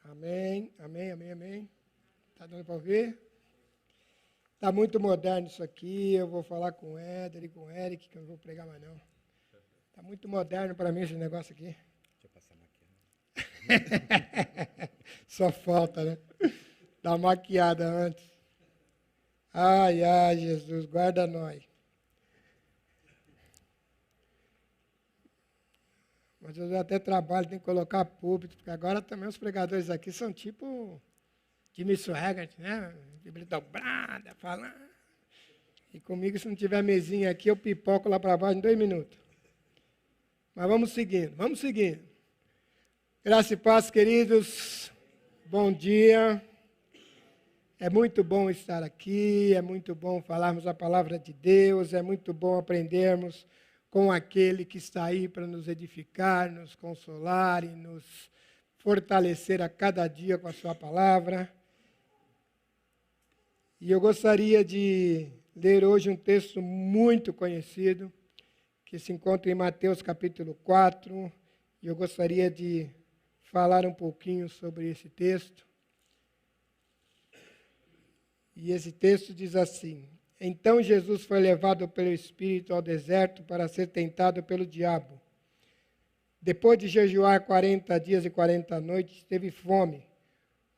Amém, amém, amém, amém. Está dando para ouvir? Está muito moderno isso aqui. Eu vou falar com o Éder e com o Eric, que eu não vou pregar mais não. Está muito moderno para mim esse negócio aqui. Deixa eu passar maquiagem. Só falta, né? Dar maquiada antes. Ai, ai, Jesus, guarda nós. Mas eu até trabalho, tem que colocar púlpito, porque agora também os pregadores aqui são tipo Jimmy Swaggart, né? Bíblia dobrada, falando. E comigo, se não tiver mesinha aqui, eu pipoco lá para baixo em 2 minutos. Mas vamos seguindo, vamos seguindo. Graça e paz, queridos. Bom dia. É muito bom estar aqui, é muito bom falarmos a palavra de Deus, é muito bom aprendermos com aquele que está aí para nos edificar, nos consolar e nos fortalecer a cada dia com a sua palavra. E eu gostaria de ler hoje um texto muito conhecido, que se encontra em Mateus capítulo 4, e eu gostaria de falar um pouquinho sobre esse texto. E esse texto diz assim: Então Jesus foi levado pelo Espírito ao deserto para ser tentado pelo diabo. Depois de jejuar 40 dias e 40 noites, teve fome.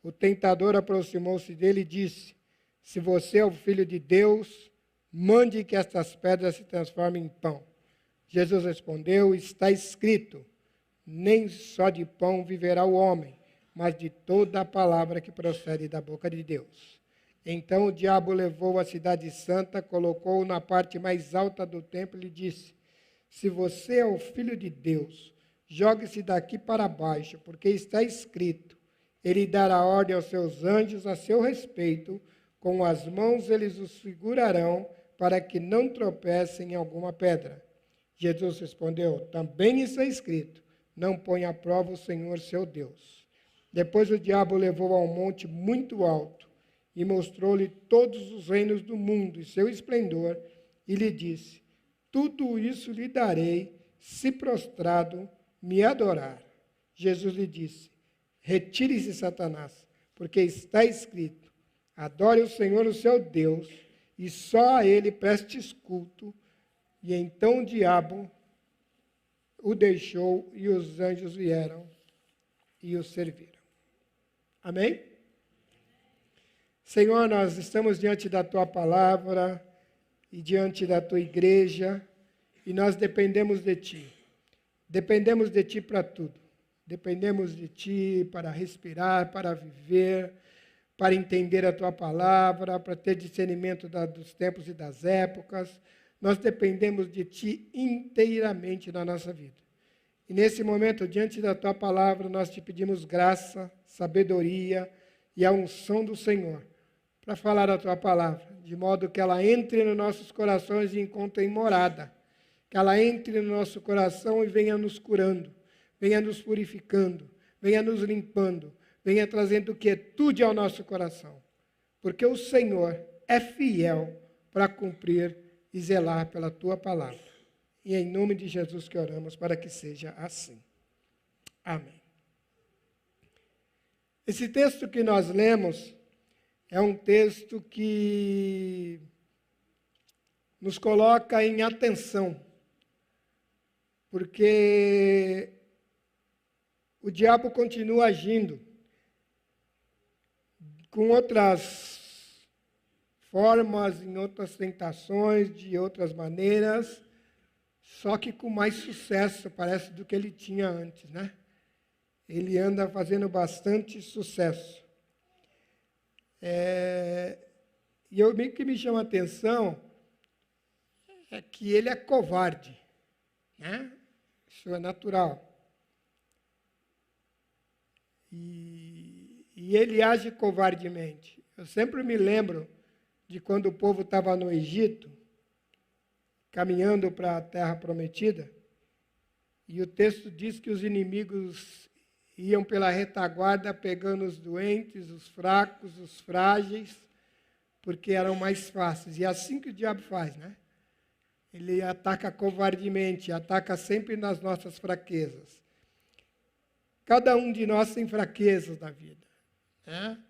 O tentador aproximou-se dele e disse: Se você é o Filho de Deus, mande que estas pedras se transformem em pão. Jesus respondeu: Está escrito, nem só de pão viverá o homem, mas de toda a palavra que procede da boca de Deus. Então o diabo levou a cidade santa, colocou-o na parte mais alta do templo e disse: Se você é o Filho de Deus, jogue-se daqui para baixo, porque está escrito: Ele dará ordem aos seus anjos a seu respeito, com as mãos eles os segurarão, para que não tropecem em alguma pedra. Jesus respondeu: Também está escrito: Não ponha à prova o Senhor seu Deus. Depois o diabo o levou a um monte muito alto, e mostrou-lhe todos os reinos do mundo e seu esplendor, e lhe disse: Tudo isso lhe darei, se prostrado me adorar. Jesus lhe disse: Retire-se, Satanás, porque está escrito: Adore o Senhor, o seu Deus, e só a ele prestes culto. E então o diabo o deixou, e os anjos vieram e o serviram. Amém? Senhor, nós estamos diante da Tua palavra e diante da Tua igreja, e nós dependemos de Ti. Dependemos de Ti para tudo. Dependemos de Ti para respirar, para viver, para entender a Tua palavra, para ter discernimento dos tempos e das épocas. Nós dependemos de Ti inteiramente na nossa vida. E nesse momento, diante da Tua palavra, nós Te pedimos graça, sabedoria e a unção do Senhor para falar a Tua palavra, de modo que ela entre nos nossos corações e encontre morada, que ela entre no nosso coração e venha nos curando, venha nos purificando, venha nos limpando, venha trazendo quietude ao nosso coração, porque o Senhor é fiel para cumprir e zelar pela Tua palavra. E é em nome de Jesus que oramos para que seja assim. Amém. Esse texto que nós lemos é um texto que nos coloca em atenção, porque o diabo continua agindo com outras formas, em outras tentações, de outras maneiras, só que com mais sucesso, parece, do que ele tinha antes, né? Ele anda fazendo bastante sucesso. E o que me chama a atenção é que ele é covarde, né? Isso é natural. E ele age covardemente. Eu sempre me lembro de quando o povo estava no Egito, caminhando para a terra prometida, e o texto diz que os inimigos iam pela retaguarda pegando os doentes, os fracos, os frágeis, porque eram mais fáceis. E é assim que o diabo faz, né? Ele ataca covardemente, ataca sempre nas nossas fraquezas. Cada um de nós tem fraquezas na vida, né?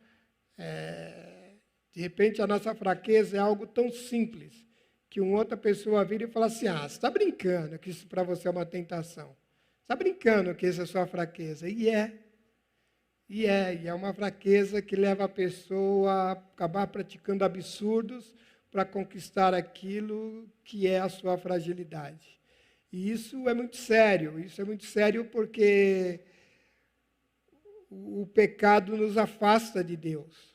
De repente, a nossa fraqueza é algo tão simples que uma outra pessoa vira e fala assim, você está brincando que isso para você é uma tentação. Você está brincando que isso é sua fraqueza. E é uma fraqueza que leva a pessoa a acabar praticando absurdos para conquistar aquilo que é a sua fragilidade. E isso é muito sério porque o pecado nos afasta de Deus.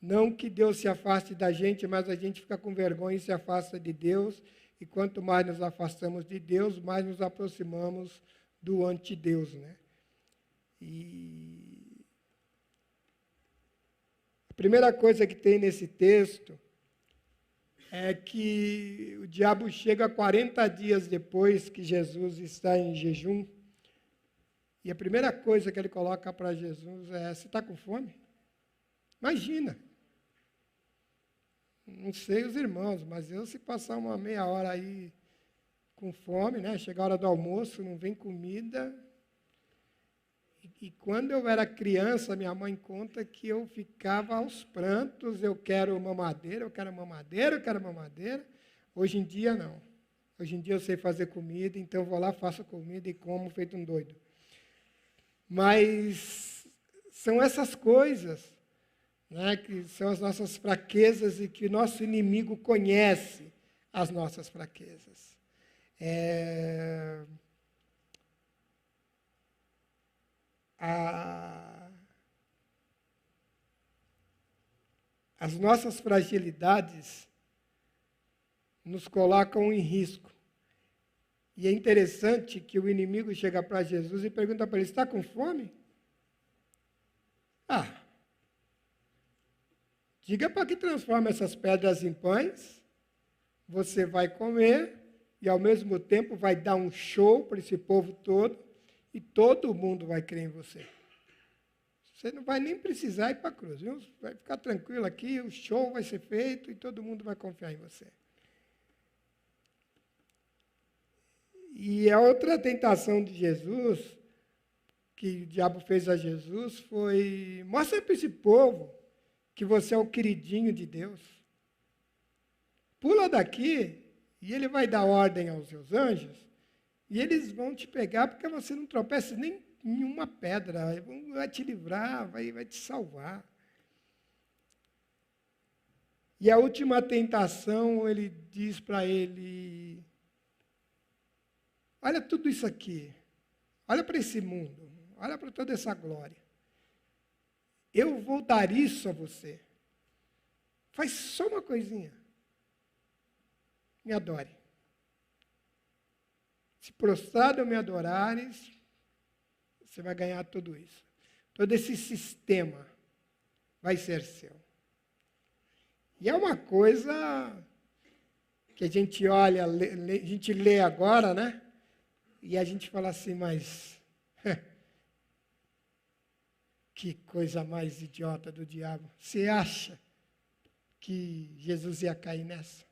Não que Deus se afaste da gente, mas a gente fica com vergonha e se afasta de Deus, e quanto mais nos afastamos de Deus, mais nos aproximamos do antideus, né? E a primeira coisa que tem nesse texto é que o diabo chega 40 dias depois que Jesus está em jejum, e a primeira coisa que ele coloca para Jesus é, você está com fome? Imagina. Não sei os irmãos, mas eu se passar uma meia hora aí com fome, né? Chegar a hora do almoço, não vem comida. E quando eu era criança, minha mãe conta que eu ficava aos prantos, eu quero mamadeira, eu quero mamadeira, eu quero mamadeira. Hoje em dia, não. Hoje em dia eu sei fazer comida, então eu vou lá, faço comida e como feito um doido. Mas são essas coisas, né, que são as nossas fraquezas e que o nosso inimigo conhece as nossas fraquezas. As nossas fragilidades nos colocam em risco. E é interessante que o inimigo chega para Jesus e pergunta para ele, está com fome? Diga para que transforma essas pedras em pães, você vai comer e ao mesmo tempo vai dar um show para esse povo todo e todo mundo vai crer em você. Você não vai nem precisar ir para a cruz, viu? Vai ficar tranquilo aqui, o show vai ser feito e todo mundo vai confiar em você. E a outra tentação de Jesus, que o diabo fez a Jesus, foi, mostra para esse povo que você é o queridinho de Deus. Pula daqui e ele vai dar ordem aos seus anjos e eles vão te pegar porque você não tropeça nem em uma pedra, vai te livrar, vai te salvar. E a última tentação, ele diz para ele, olha tudo isso aqui, olha para esse mundo, olha para toda essa glória. Eu vou dar isso a você. Faz só uma coisinha. Me adore. Se prostrado me adorares, você vai ganhar tudo isso. Todo esse sistema vai ser seu. E é uma coisa que a gente olha, a gente lê agora, né? E a gente fala assim, mas que coisa mais idiota do diabo. Você acha que Jesus ia cair nessa?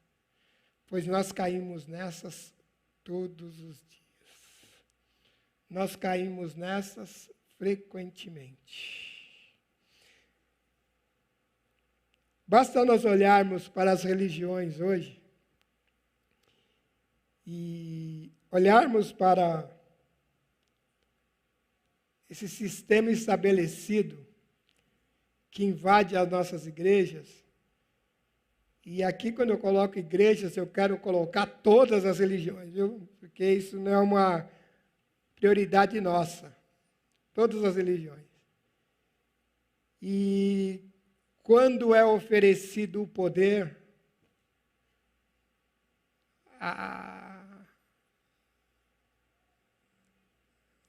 Pois nós caímos nessas todos os dias. Nós caímos nessas frequentemente. Basta nós olharmos para as religiões hoje e olharmos para esse sistema estabelecido que invade as nossas igrejas. E aqui, quando eu coloco igrejas, eu quero colocar todas as religiões, viu? Porque isso não é uma prioridade nossa. Todas as religiões. E quando é oferecido o poder,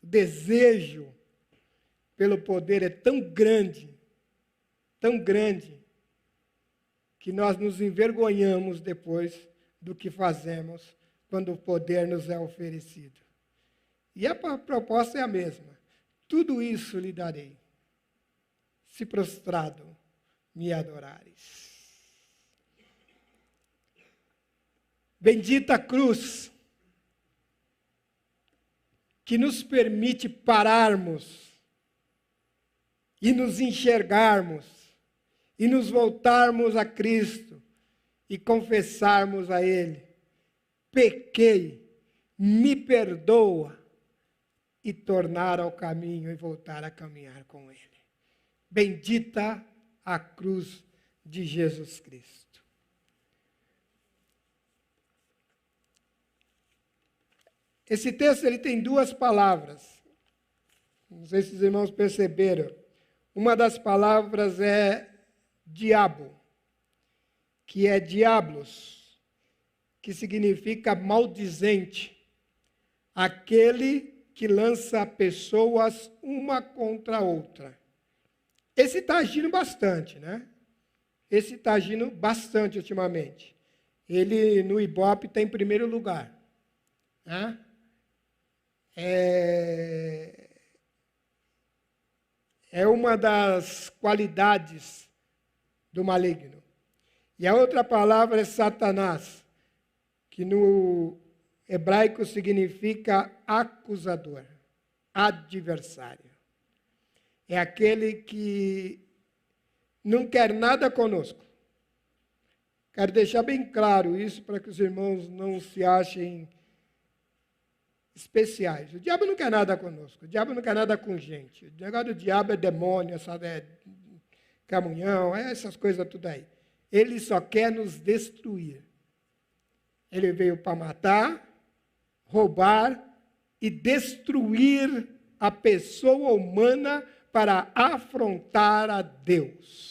o desejo pelo poder é tão grande, que nós nos envergonhamos depois do que fazemos quando o poder nos é oferecido. E a proposta é a mesma. Tudo isso lhe darei, se prostrado me adorares. Bendita cruz, que nos permite pararmos e nos enxergarmos, e nos voltarmos a Cristo, e confessarmos a Ele: pequei, me perdoa, e tornar ao caminho e voltar a caminhar com Ele. Bendita a cruz de Jesus Cristo. Esse texto ele tem duas palavras. Não sei se os irmãos perceberam. Uma das palavras é diabo, que é diablos, que significa maldizente, aquele que lança pessoas uma contra a outra. Esse está agindo bastante, né? Esse está agindo bastante ultimamente. Ele, no Ibope, está em primeiro lugar. Né? É uma das qualidades do maligno. E a outra palavra é Satanás, que no hebraico significa acusador, adversário. É aquele que não quer nada conosco. Quero deixar bem claro isso para que os irmãos não se achem especiais. O diabo não quer nada conosco, o diabo não quer nada com gente. O negócio do diabo é demônio, sabe? É camunhão, é essas coisas tudo aí. Ele só quer nos destruir. Ele veio para matar, roubar e destruir a pessoa humana para afrontar a Deus.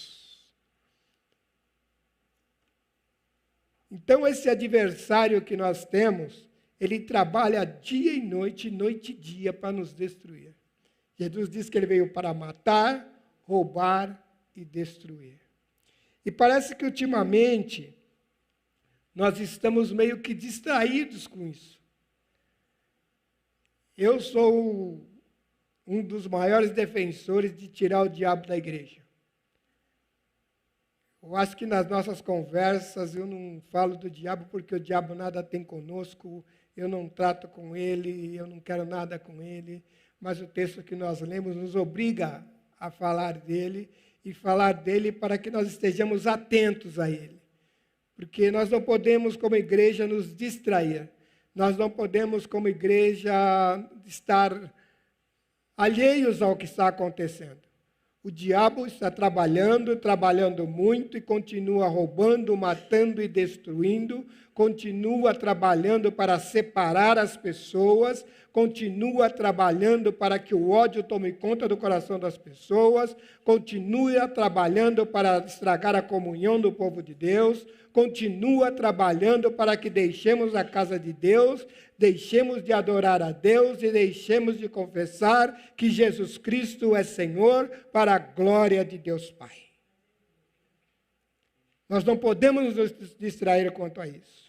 Então, esse adversário que nós temos, ele trabalha dia e noite e dia para nos destruir. Jesus disse que ele veio para matar, roubar e destruir. E parece que ultimamente nós estamos meio que distraídos com isso. Eu sou um dos maiores defensores de tirar o diabo da igreja. Eu acho que nas nossas conversas eu não falo do diabo porque o diabo nada tem conosco, eu não trato com ele, eu não quero nada com ele, mas o texto que nós lemos nos obriga a falar dele e falar dele para que nós estejamos atentos a ele. Porque nós não podemos, como igreja, nos distrair. Nós não podemos, como igreja, estar alheios ao que está acontecendo. O diabo está trabalhando muito e continua roubando, matando e destruindo, continua trabalhando para separar as pessoas, continua trabalhando para que o ódio tome conta do coração das pessoas, continua trabalhando para estragar a comunhão do povo de Deus, continua trabalhando para que deixemos a casa de Deus, deixemos de adorar a Deus e deixemos de confessar que Jesus Cristo é Senhor para a glória de Deus Pai. Nós não podemos nos distrair quanto a isso.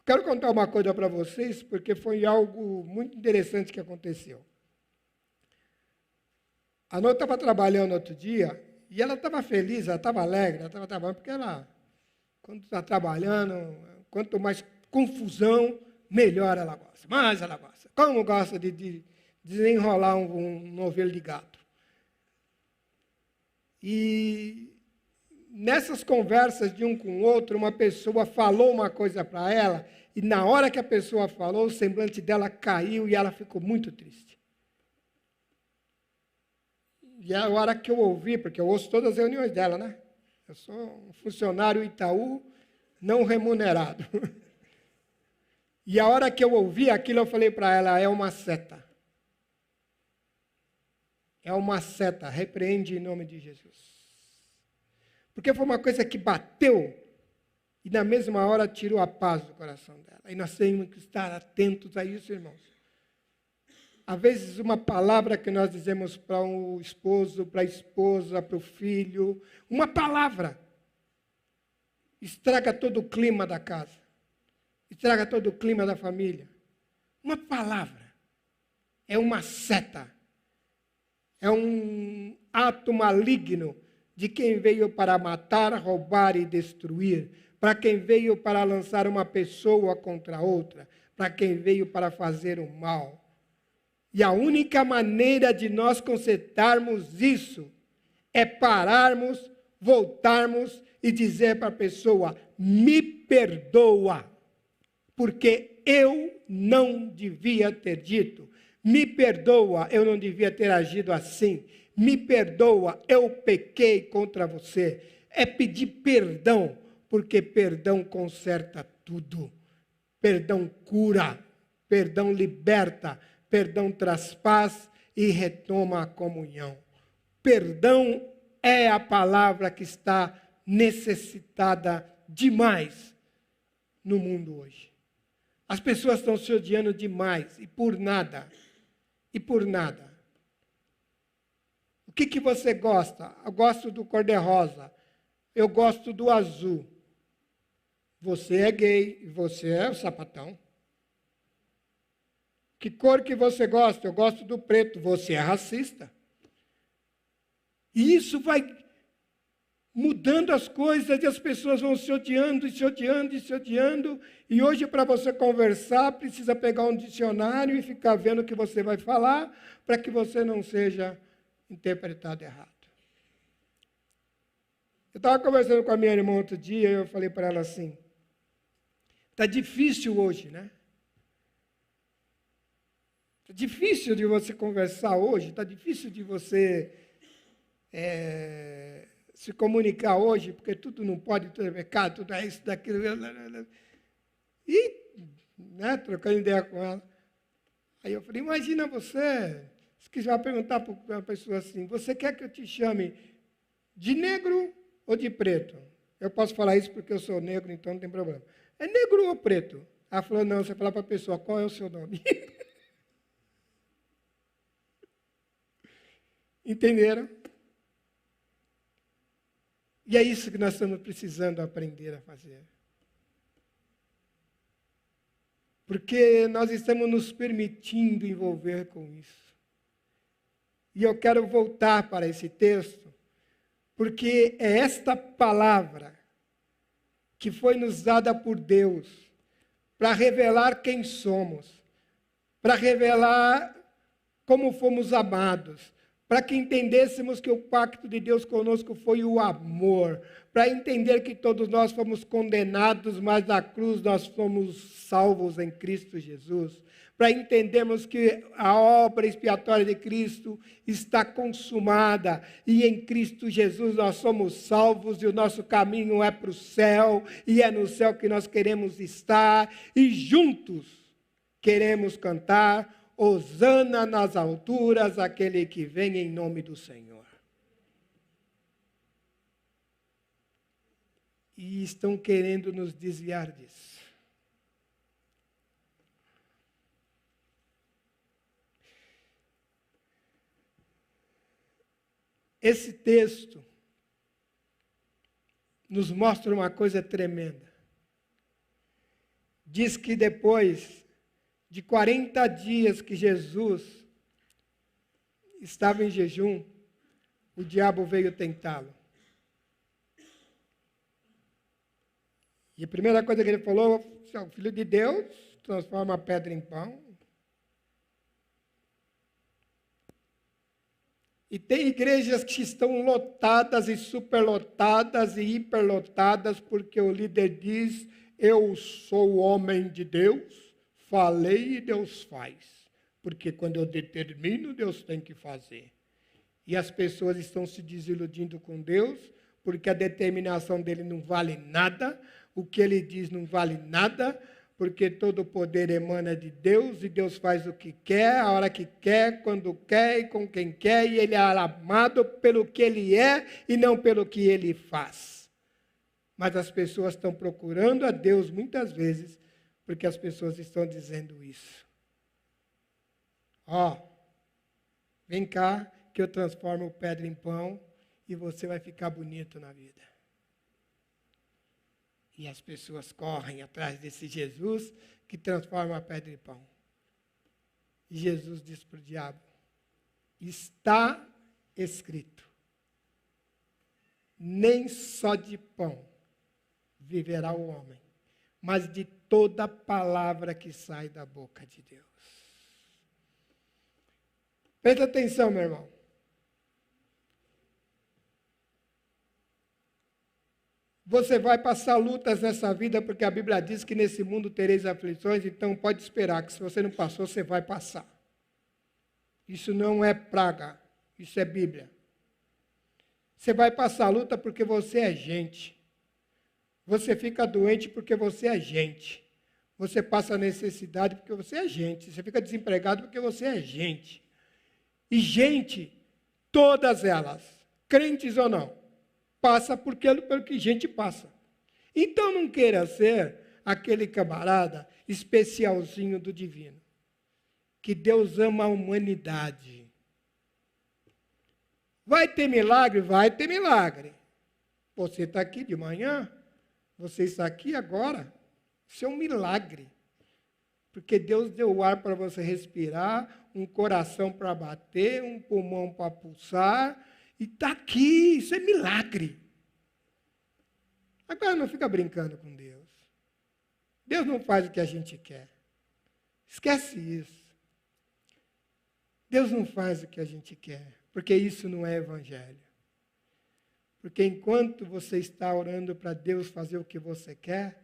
Quero contar uma coisa para vocês, porque foi algo muito interessante que aconteceu. A Nô estava trabalhando outro dia, e ela estava feliz, ela estava alegre, ela estava trabalhando, porque ela, quando está trabalhando, quanto mais confusão, melhor ela gosta. Mais ela gosta. Como gosta de desenrolar um novelho de gato. E nessas conversas de um com o outro, uma pessoa falou uma coisa para ela, e na hora que a pessoa falou, o semblante dela caiu e ela ficou muito triste. E a hora que eu ouvi, porque eu ouço todas as reuniões dela, né? Eu sou um funcionário Itaú não remunerado. E a hora que eu ouvi aquilo, eu falei para ela, é uma seta. É uma seta, repreende em nome de Jesus. Porque foi uma coisa que bateu e na mesma hora tirou a paz do coração dela. E nós temos que estar atentos a isso, irmãos. Às vezes uma palavra que nós dizemos para o esposo, para a esposa, para o filho, uma palavra estraga todo o clima da casa, estraga todo o clima da família. Uma palavra é uma seta, é um ato maligno de quem veio para matar, roubar e destruir, para quem veio para lançar uma pessoa contra outra, para quem veio para fazer o mal. E a única maneira de nós consertarmos isso é pararmos, voltarmos e dizer para a pessoa: me perdoa, porque eu não devia ter dito. Me perdoa, eu não devia ter agido assim. Me perdoa, eu pequei contra você. É pedir perdão, porque perdão conserta tudo. Perdão cura, perdão liberta, perdão traz paz e retoma a comunhão. Perdão é a palavra que está necessitada demais no mundo hoje. As pessoas estão se odiando demais e por nada. E por nada. O que você gosta? Eu gosto do cor-de-rosa. Eu gosto do azul. Você é gay e você é o sapatão. Que cor que você gosta? Eu gosto do preto. Você é racista. E isso vai mudando as coisas e as pessoas vão se odiando e se odiando e se odiando. E hoje, para você conversar, precisa pegar um dicionário e ficar vendo o que você vai falar para que você não seja interpretado errado. Eu estava conversando com a minha irmã outro dia e eu falei para ela assim: está difícil hoje, né? Está difícil de você conversar hoje, está difícil de você se comunicar hoje, porque tudo não pode, tudo é pecado, tudo é isso, daquilo. E, trocando ideia com ela. Aí eu falei: imagina você, se quiser perguntar para uma pessoa assim: você quer que eu te chame de negro ou de preto? Eu posso falar isso porque eu sou negro, então não tem problema. É negro ou preto? Ela falou: não, você fala para a pessoa: qual é o seu nome? Entenderam? E é isso que nós estamos precisando aprender a fazer. Porque nós estamos nos permitindo envolver com isso. E eu quero voltar para esse texto, porque é esta palavra que foi nos dada por Deus para revelar quem somos, para revelar como fomos amados, para que entendêssemos que o pacto de Deus conosco foi o amor, para entender que todos nós fomos condenados, mas na cruz nós fomos salvos em Cristo Jesus, para entendermos que a obra expiatória de Cristo está consumada e em Cristo Jesus nós somos salvos e o nosso caminho é para o céu e é no céu que nós queremos estar e juntos queremos cantar: hosana nas alturas, aquele que vem em nome do Senhor. E estão querendo nos desviar disso. Esse texto nos mostra uma coisa tremenda. Diz que depois de 40 dias que Jesus estava em jejum, o diabo veio tentá-lo. E a primeira coisa que ele falou: você é o filho de Deus, transforma a pedra em pão. E tem igrejas que estão lotadas e superlotadas e hiperlotadas, porque o líder diz: eu sou o homem de Deus, falei e Deus faz. Porque quando eu determino, Deus tem que fazer. E as pessoas estão se desiludindo com Deus, porque a determinação dele não vale nada, o que ele diz não vale nada, porque todo o poder emana de Deus, e Deus faz o que quer, a hora que quer, quando quer e com quem quer, e ele é amado pelo que ele é e não pelo que ele faz. Mas as pessoas estão procurando a Deus muitas vezes, porque as pessoas estão dizendo isso. Vem cá que eu transformo pedra em pão e você vai ficar bonito na vida. E as pessoas correm atrás desse Jesus que transforma a pedra em pão. E Jesus diz para o diabo: está escrito, nem só de pão viverá o homem, mas de toda palavra que sai da boca de Deus. Presta atenção, meu irmão. Você vai passar lutas nessa vida, porque a Bíblia diz que nesse mundo tereis aflições, então pode esperar que se você não passou, você vai passar. Isso não é praga, isso é Bíblia. Você vai passar luta porque você é gente. Você fica doente porque você é gente. Você passa necessidade porque você é gente. Você fica desempregado porque você é gente. E gente, todas elas, crentes ou não, passa pelo que gente passa. Então não queira ser aquele camarada especialzinho do divino. Que Deus ama a humanidade. Vai ter milagre? Vai ter milagre. Você está aqui de manhã, você está aqui agora. Isso é um milagre. Porque Deus deu o ar para você respirar, um coração para bater, um pulmão para pulsar, e está aqui, isso é milagre. Agora não fica brincando com Deus. Deus não faz o que a gente quer. Esquece isso. Deus não faz o que a gente quer, porque isso não é evangelho. Porque enquanto você está orando para Deus fazer o que você quer,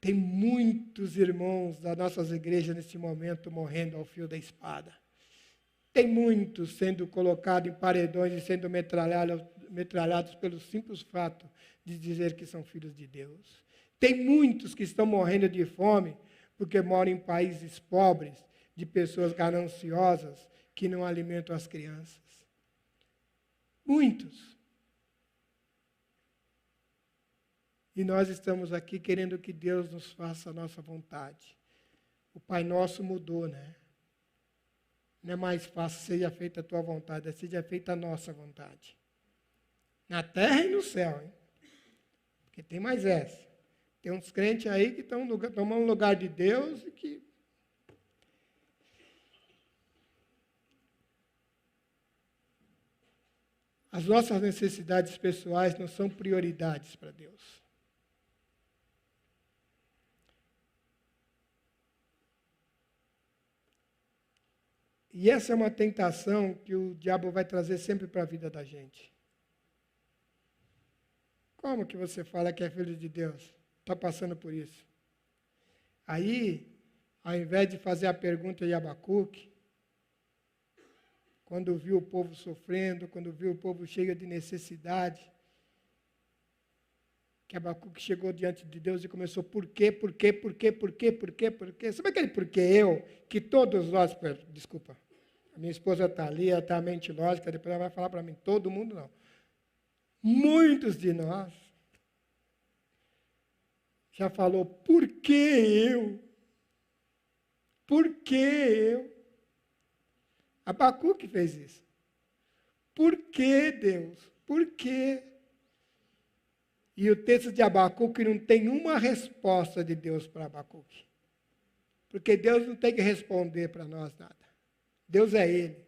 tem muitos irmãos das nossas igrejas nesse momento morrendo ao fio da espada. Tem muitos sendo colocados em paredões e sendo metralhados pelo simples fato de dizer que são filhos de Deus. Tem muitos que estão morrendo de fome porque moram em países pobres, de pessoas gananciosas que não alimentam as crianças. Muitos. E nós estamos aqui querendo que Deus nos faça a nossa vontade. O Pai Nosso mudou, né? Não é mais fácil, seja feita a tua vontade, seja feita a nossa vontade. Na terra e no céu, hein? Porque tem mais essa. Tem uns crentes aí que estão tomando o lugar de Deus e que... As nossas necessidades pessoais não são prioridades para Deus. E essa é uma tentação que o diabo vai trazer sempre para a vida da gente. Como que você fala que é filho de Deus? Está passando por isso. Aí, ao invés de fazer a pergunta de Abacuque, quando viu o povo sofrendo, quando viu o povo cheio de necessidade, que Abacuque chegou diante de Deus e começou, por quê? Sabe aquele porquê eu, que todos nós, desculpa, a minha esposa está ali, ela está a mente lógica, depois ela vai falar para mim, todo mundo não. Muitos de nós já falou, por que eu? Por que eu? Abacuque fez isso. Por que, Deus? Por quê? E o texto de Abacuque não tem uma resposta de Deus para Abacuque. Porque Deus não tem que responder para nós nada. Deus é Ele.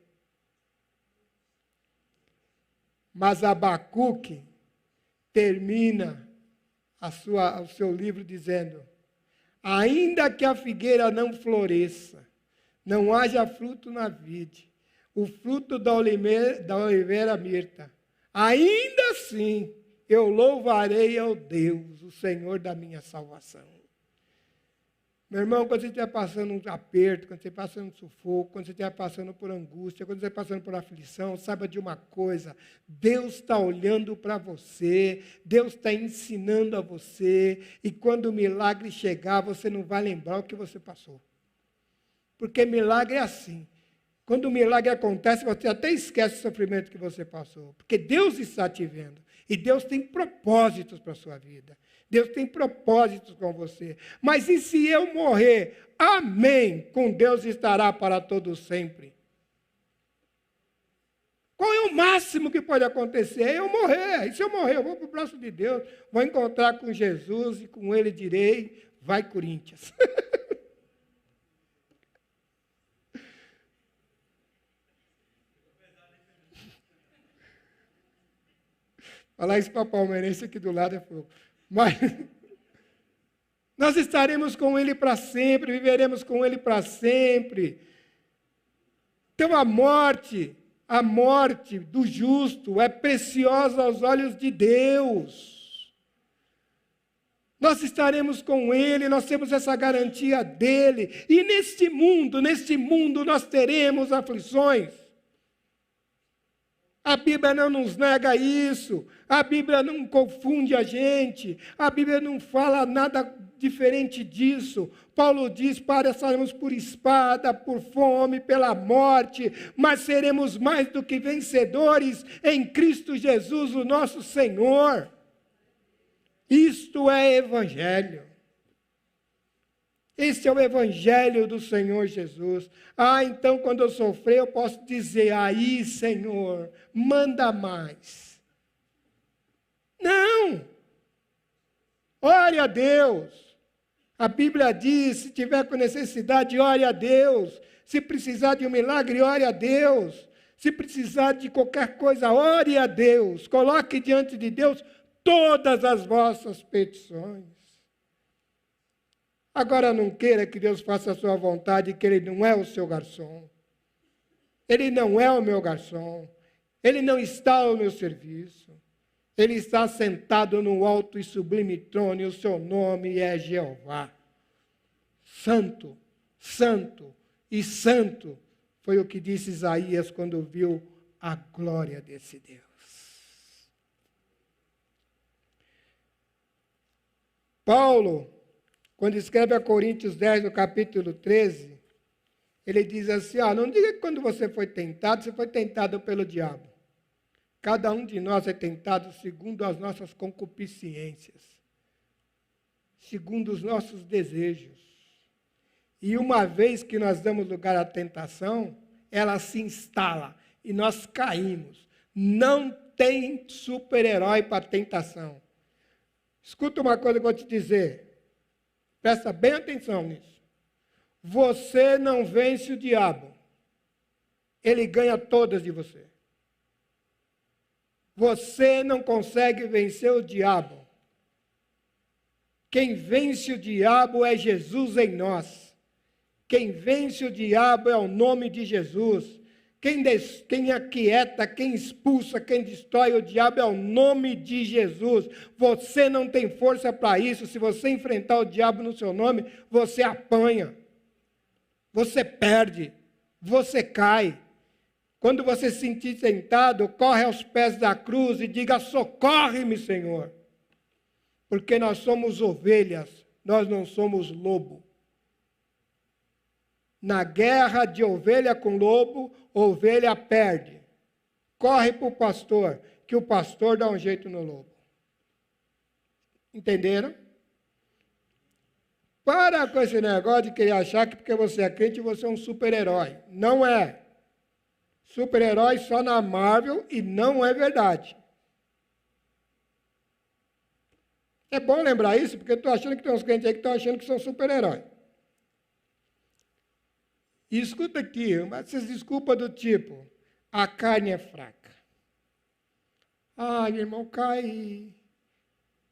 Mas Abacuque termina o seu livro dizendo, ainda que a figueira não floresça, não haja fruto na vide, o fruto da oliveira mirta, ainda assim eu louvarei ao Deus, o Senhor da minha salvação. Meu irmão, quando você estiver passando um aperto, quando você estiver passando um sufoco, quando você estiver passando por angústia, quando você estiver passando por aflição, saiba de uma coisa, Deus está olhando para você, Deus está ensinando a você, e quando o milagre chegar, você não vai lembrar o que você passou. Porque milagre é assim. Quando o milagre acontece, você até esquece o sofrimento que você passou. Porque Deus está te vendo. E Deus tem propósitos para a sua vida. Deus tem propósitos com você. Mas e se eu morrer? Amém. Com Deus estará para todo sempre. Qual é o máximo que pode acontecer? É eu morrer. E se eu morrer, eu vou para o braço de Deus. Vou encontrar com Jesus e com Ele direi, vai Corinthians. Falar isso para palmeirense aqui do lado é fogo. Mas nós estaremos com Ele para sempre, viveremos com Ele para sempre. Então a morte do justo é preciosa aos olhos de Deus. Nós estaremos com Ele, nós temos essa garantia dEle. E neste mundo nós teremos aflições. A Bíblia não nos nega isso. A Bíblia não confunde a gente. A Bíblia não fala nada diferente disso. Paulo diz: passaremos por espada, por fome, pela morte, mas seremos mais do que vencedores em Cristo Jesus, o nosso Senhor. Isto é Evangelho. Esse é o Evangelho do Senhor Jesus. Então quando eu sofrer, eu posso dizer: aí, Senhor, manda mais. Não! Ore a Deus. A Bíblia diz: se tiver com necessidade, ore a Deus. Se precisar de um milagre, ore a Deus. Se precisar de qualquer coisa, ore a Deus. Coloque diante de Deus todas as vossas petições. Agora não queira que Deus faça a sua vontade, que Ele não é o seu garçom. Ele não é o meu garçom. Ele não está ao meu serviço. Ele está sentado no alto e sublime trono, e o seu nome é Jeová. Santo, santo e santo, foi o que disse Isaías quando viu a glória desse Deus. Paulo, quando escreve a Coríntios 10, no capítulo 13, ele diz assim: não diga que quando você foi tentado pelo diabo. Cada um de nós é tentado segundo as nossas concupiscências, segundo os nossos desejos. E uma vez que nós damos lugar à tentação, ela se instala e nós caímos. Não tem super-herói para a tentação. Escuta uma coisa que eu vou te dizer. Presta bem atenção nisso. Você não vence o diabo. Ele ganha todas de você. Você não consegue vencer o diabo. Quem vence o diabo é Jesus em nós. Quem vence o diabo é o nome de Jesus. Quem aquieta, quem expulsa, quem destrói o diabo é o nome de Jesus. Você não tem força para isso. Se você enfrentar o diabo no seu nome, você apanha. Você perde. Você cai. Quando você se sentir tentado, corre aos pés da cruz e diga: socorre-me, Senhor. Porque nós somos ovelhas, nós não somos lobo. Na guerra de ovelha com lobo, ovelha perde. Corre para o pastor, que o pastor dá um jeito no lobo. Entenderam? Para com esse negócio de querer achar que porque você é crente, você é um super-herói. Não é. Super-herói só na Marvel e não é verdade. É bom lembrar isso, porque eu estou achando que tem uns crentes aí que estão achando que são super-heróis. E escuta aqui, essas desculpas do tipo: a carne é fraca. Irmão, caí.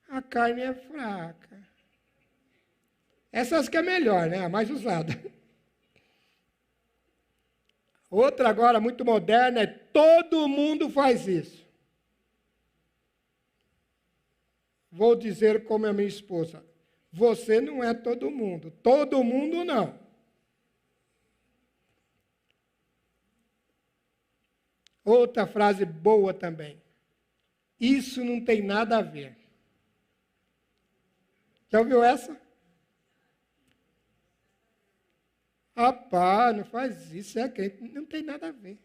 A carne é fraca. Essas que é melhor, né? A mais usada. Outra agora, muito moderna, é: todo mundo faz isso. Vou dizer como a minha esposa: você não é todo mundo. Todo mundo não. Outra frase boa também: isso não tem nada a ver. Já ouviu essa? Rapaz, não faz isso, é crente. Não tem nada a ver.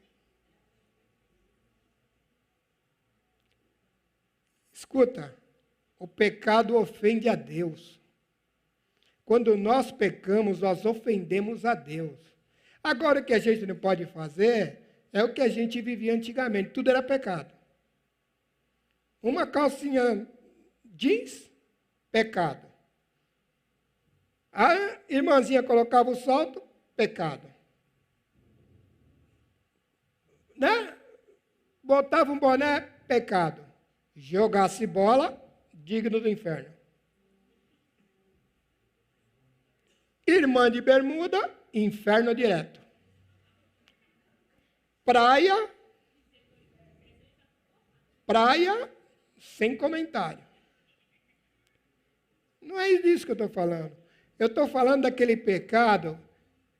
Escuta, o pecado ofende a Deus. Quando nós pecamos, nós ofendemos a Deus. Agora, o que a gente não pode fazer é o que a gente vivia antigamente. Tudo era pecado. Uma calcinha jeans, pecado. A irmãzinha colocava o salto, pecado. Né? Botava um boné, pecado. Jogasse bola, digno do inferno. Irmã de bermuda, inferno direto. praia, sem comentário. Não é disso que eu estou falando. Eu estou falando daquele pecado,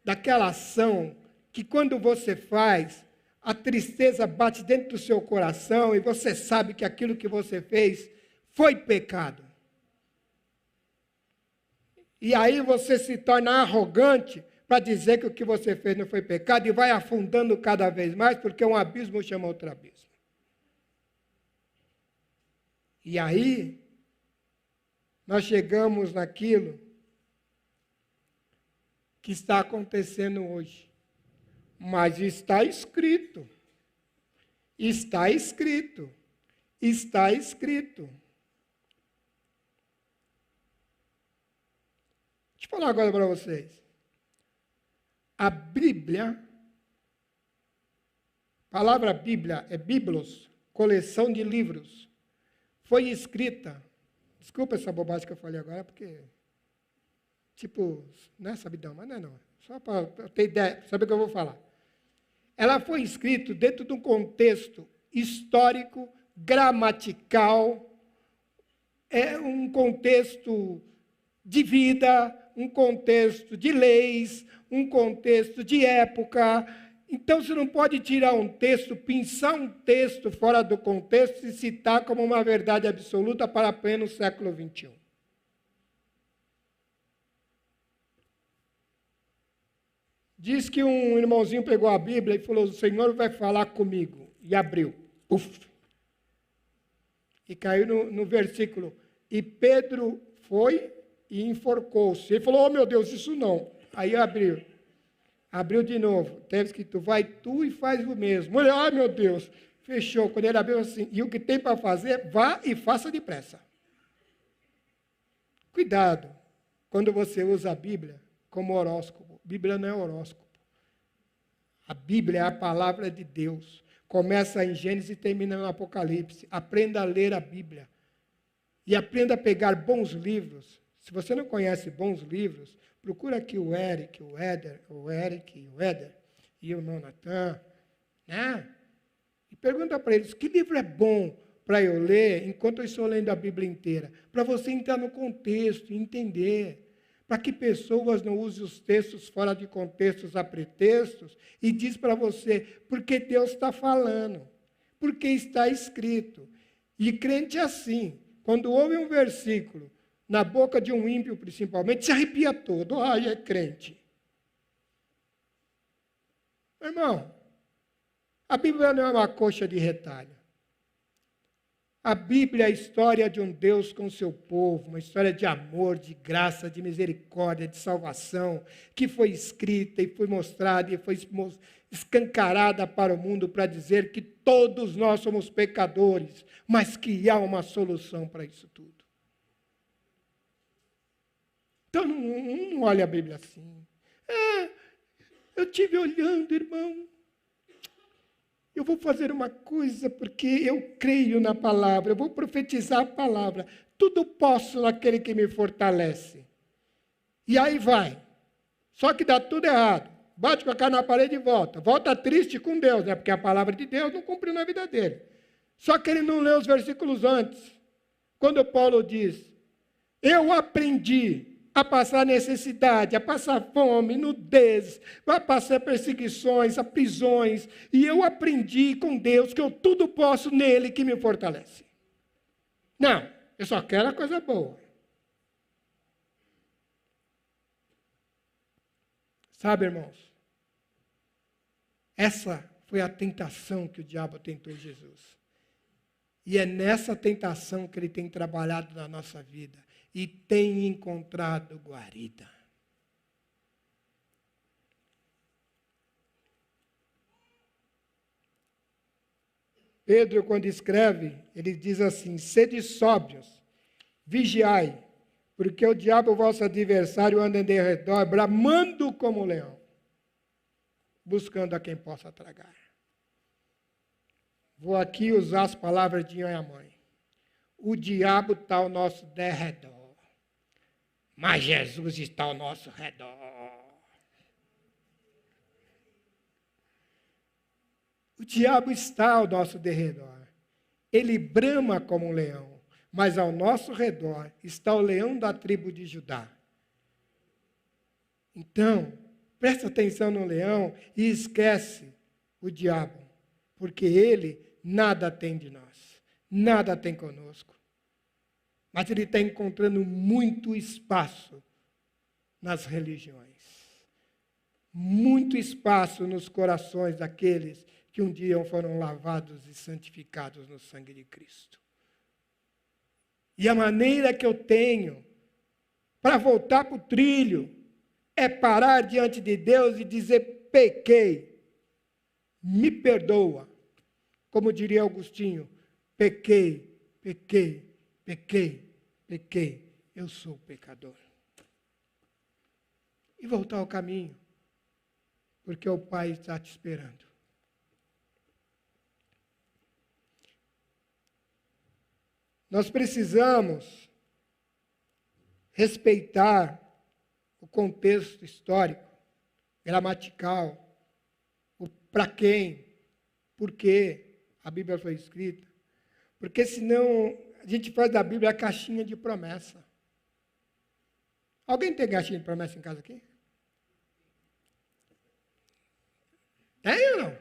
daquela ação, que quando você faz, a tristeza bate dentro do seu coração e você sabe que aquilo que você fez foi pecado. E aí você se torna arrogante para dizer que o que você fez não foi pecado e vai afundando cada vez mais, porque um abismo chama outro abismo. E aí, nós chegamos naquilo que está acontecendo hoje. Mas está escrito. Está escrito. Está escrito. Deixa eu falar agora para vocês. A Bíblia, a palavra Bíblia é biblos, coleção de livros. Foi escrita, desculpa essa bobagem que eu falei agora, porque, não é sabidão, mas não é não. Só para ter ideia, saber o que eu vou falar. Ela foi escrita dentro de um contexto histórico, gramatical, um contexto de vida, um contexto de leis, um contexto de época. Então, você não pode tirar um texto, pensar um texto fora do contexto e citar como uma verdade absoluta para pleno século XXI. Diz que um irmãozinho pegou a Bíblia e falou, o Senhor vai falar comigo. E abriu. Puf! E caiu no versículo. E Pedro foi e enforcou-se. Ele falou, oh meu Deus, isso não. Aí abriu. Abriu de novo. Teve escrito, vai tu e faz o mesmo. Olha, ai meu Deus. Fechou. Quando ele abriu assim, e o que tem para fazer, vá e faça depressa. Cuidado, quando você usa a Bíblia como horóscopo. Bíblia não é horóscopo. A Bíblia é a palavra de Deus. Começa em Gênesis e termina no Apocalipse. Aprenda a ler a Bíblia. E aprenda a pegar bons livros. Se você não conhece bons livros, procura aqui o Eric e o Éder e o Nonatan, né? E pergunta para eles, que livro é bom para eu ler enquanto eu estou lendo a Bíblia inteira? Para você entrar no contexto e entender. Para que pessoas não usem os textos fora de contextos a pretextos e diz para você, porque Deus está falando, porque está escrito. E crente é assim, quando ouve um versículo, na boca de um ímpio principalmente, se arrepia todo. Ai, é crente. Meu irmão, a Bíblia não é uma coxa de retalho. A Bíblia é a história de um Deus com o seu povo, uma história de amor, de graça, de misericórdia, de salvação, que foi escrita e foi mostrada e foi escancarada para o mundo para dizer que todos nós somos pecadores, mas que há uma solução para isso tudo. Então, não olhe a Bíblia assim. Eu estive olhando, irmão. Eu vou fazer uma coisa porque eu creio na palavra, eu vou profetizar a palavra. Tudo posso naquele que me fortalece. E aí vai. Só que dá tudo errado. Bate com a cara na parede e volta. Volta triste com Deus, né? Porque a palavra de Deus não cumpriu na vida dele. Só que ele não leu os versículos antes. Quando Paulo diz, eu aprendi a passar necessidade, a passar fome, nudez, a passar perseguições, a prisões. E eu aprendi com Deus que eu tudo posso nele que me fortalece. Não, eu só quero a coisa boa. Sabe, irmãos? Essa foi a tentação que o diabo tentou Jesus. E é nessa tentação que ele tem trabalhado na nossa vida. E tem encontrado guarida. Pedro, quando escreve, ele diz assim, sede sóbrios, vigiai, porque o diabo, vosso adversário, anda em derredor, bramando como um leão, buscando a quem possa tragar. Vou aqui usar as palavras de minha mãe. O diabo está ao nosso derredor. Mas Jesus está ao nosso redor. O diabo está ao nosso derredor. Ele brama como um leão, mas ao nosso redor está o leão da tribo de Judá. Então, presta atenção no leão e esquece o diabo, porque ele nada tem de nós, nada tem conosco. Mas ele está encontrando muito espaço nas religiões, muito espaço nos corações daqueles que um dia foram lavados e santificados no sangue de Cristo. E a maneira que eu tenho para voltar para o trilho é parar diante de Deus e dizer: pequei, me perdoa. Como diria Agostinho, pequei, pequei, pequei, pequei, eu sou pecador. E voltar ao caminho, porque o Pai está te esperando. Nós precisamos respeitar o contexto histórico, gramatical, o para quem, por que a Bíblia foi escrita. Porque senão a gente faz da Bíblia a caixinha de promessa. Alguém tem caixinha de promessa em casa aqui? Tem ou não?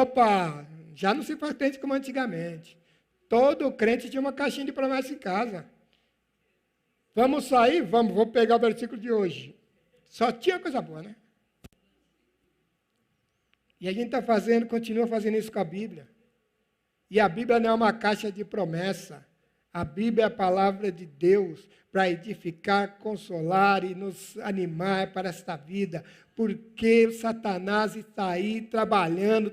Opa, já não se faz crente como antigamente. Todo crente tinha uma caixinha de promessa em casa. Vamos sair? Vamos, vou pegar o versículo de hoje. Só tinha coisa boa, né? E a gente está fazendo, continua fazendo isso com a Bíblia. E a Bíblia não é uma caixa de promessa. A Bíblia é a palavra de Deus para edificar, consolar e nos animar para esta vida. Porque Satanás está aí trabalhando,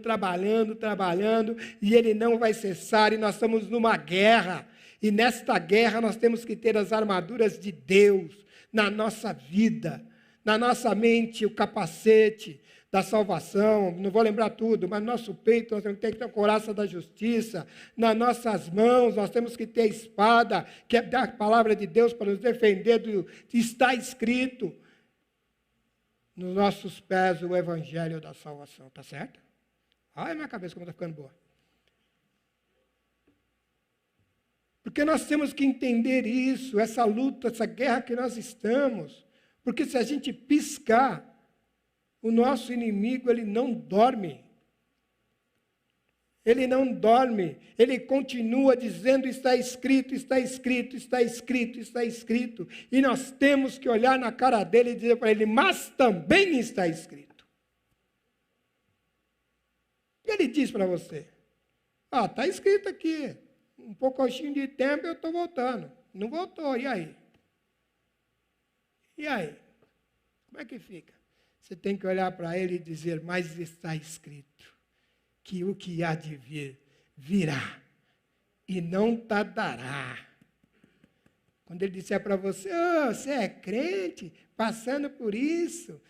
e ele não vai cessar, e nós estamos numa guerra. E nesta guerra nós temos que ter as armaduras de Deus na nossa vida, na nossa mente, o capacete da salvação, não vou lembrar tudo, mas no nosso peito nós temos que ter a couraça da justiça, nas nossas mãos nós temos que ter a espada, que é a palavra de Deus para nos defender do que está escrito. Nos nossos pés o evangelho da salvação, tá certo? Olha a minha cabeça como está ficando boa. Porque nós temos que entender isso, essa luta, essa guerra que nós estamos. Porque se a gente piscar, o nosso inimigo, ele não dorme. Ele não dorme. Ele continua dizendo: está escrito, está escrito, está escrito, está escrito. E nós temos que olhar na cara dele e dizer para ele: mas também está escrito. E ele diz para você: está escrito aqui. Um pouquinho de tempo eu estou voltando. Não voltou, e aí? E aí? Como é que fica? Você tem que olhar para ele e dizer: mas está escrito que o que há de vir, virá, e não tardará. Quando ele disser para você: você é crente, passando por isso,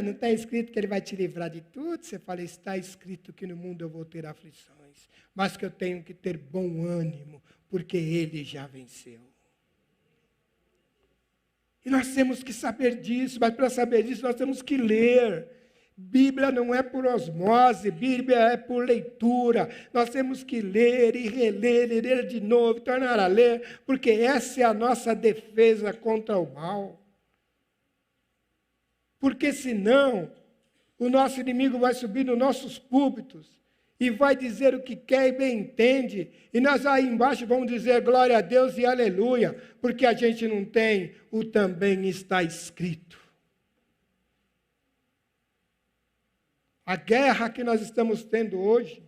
não está escrito que ele vai te livrar de tudo? Você fala: está escrito que no mundo eu vou ter aflições, mas que eu tenho que ter bom ânimo, porque ele já venceu. E nós temos que saber disso, mas para saber disso nós temos que ler. Bíblia não é por osmose, Bíblia é por leitura. Nós temos que ler e reler, e ler de novo, tornar a ler, porque essa é a nossa defesa contra o mal. Porque senão, o nosso inimigo vai subir nos nossos púlpitos e vai dizer o que quer e bem entende, e nós aí embaixo vamos dizer glória a Deus e aleluia, porque a gente não tem o também está escrito. A guerra que nós estamos tendo hoje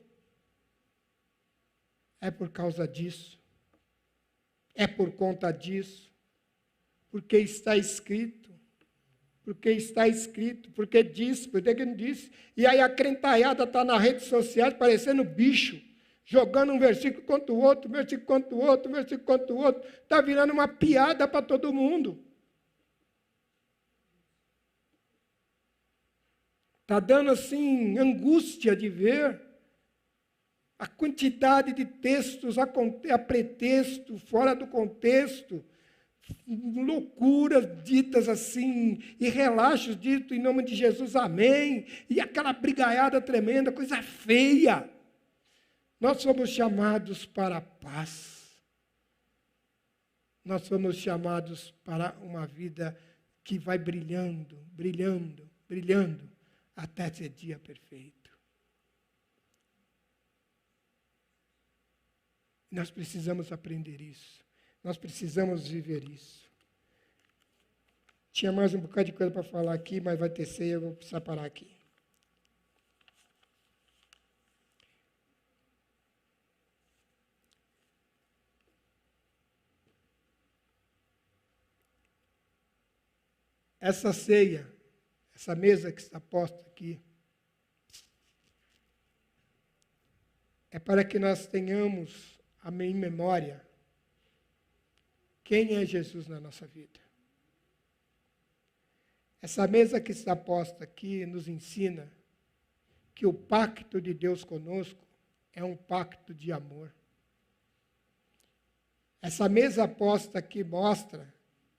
é por causa disso, é por conta disso, porque está escrito. Porque está escrito, porque disse, porque não disse. E aí a crentaiada está na rede social parecendo bicho, jogando um versículo contra o outro, versículo contra o outro, versículo contra o outro. Está virando uma piada para todo mundo. Está dando assim angústia de ver a quantidade de textos a pretexto, fora do contexto, loucuras ditas assim, e relaxos ditos em nome de Jesus, amém, e aquela brigaiada tremenda, coisa feia. Nós somos chamados para a paz. Nós somos chamados para uma vida que vai brilhando, brilhando, brilhando, até ser dia perfeito. Nós precisamos aprender isso. Nós precisamos viver isso. Tinha mais um bocado de coisa para falar aqui, mas vai ter ceia, eu vou precisar parar aqui. Essa ceia, essa mesa que está posta aqui, é para que nós tenhamos em memória quem é Jesus na nossa vida. Essa mesa que está posta aqui nos ensina que o pacto de Deus conosco é um pacto de amor. Essa mesa posta aqui mostra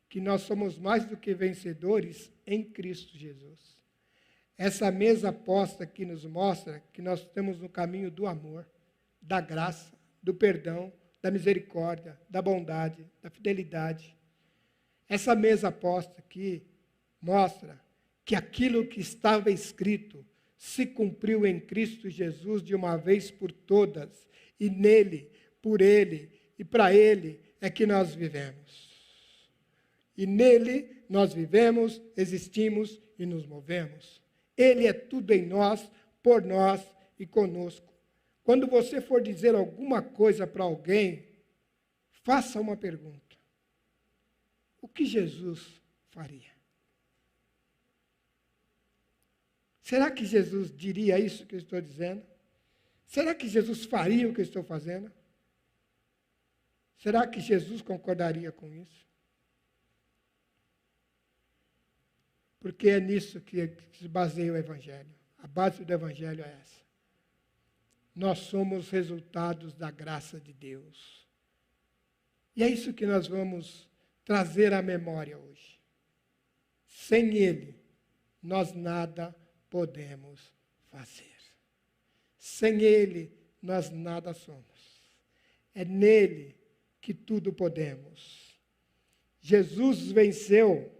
que nós somos mais do que vencedores em Cristo Jesus. Essa mesa posta aqui nos mostra que nós estamos no caminho do amor, da graça, do perdão, da misericórdia, da bondade, da fidelidade. Essa mesa posta aqui mostra que aquilo que estava escrito se cumpriu em Cristo Jesus de uma vez por todas, e nele, por ele e para ele é que nós vivemos. E nele nós vivemos, existimos e nos movemos. Ele é tudo em nós, por nós e conosco. Quando você for dizer alguma coisa para alguém, faça uma pergunta. O que Jesus faria? Será que Jesus diria isso que eu estou dizendo? Será que Jesus faria o que eu estou fazendo? Será que Jesus concordaria com isso? Porque é nisso que se baseia o Evangelho. A base do Evangelho é essa. Nós somos resultados da graça de Deus. E é isso que nós vamos trazer à memória hoje. Sem Ele, nós nada podemos fazer. Sem Ele, nós nada somos. É nele que tudo podemos. Jesus venceu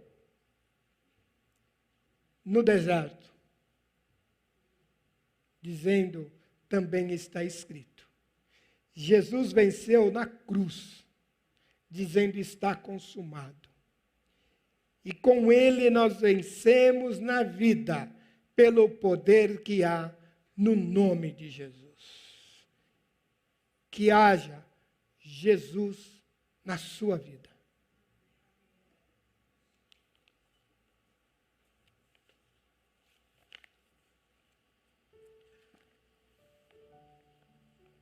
no deserto, dizendo: também está escrito. Jesus venceu na cruz, dizendo: está consumado. E com ele nós vencemos na vida, pelo poder que há no nome de Jesus. Que haja Jesus na sua vida.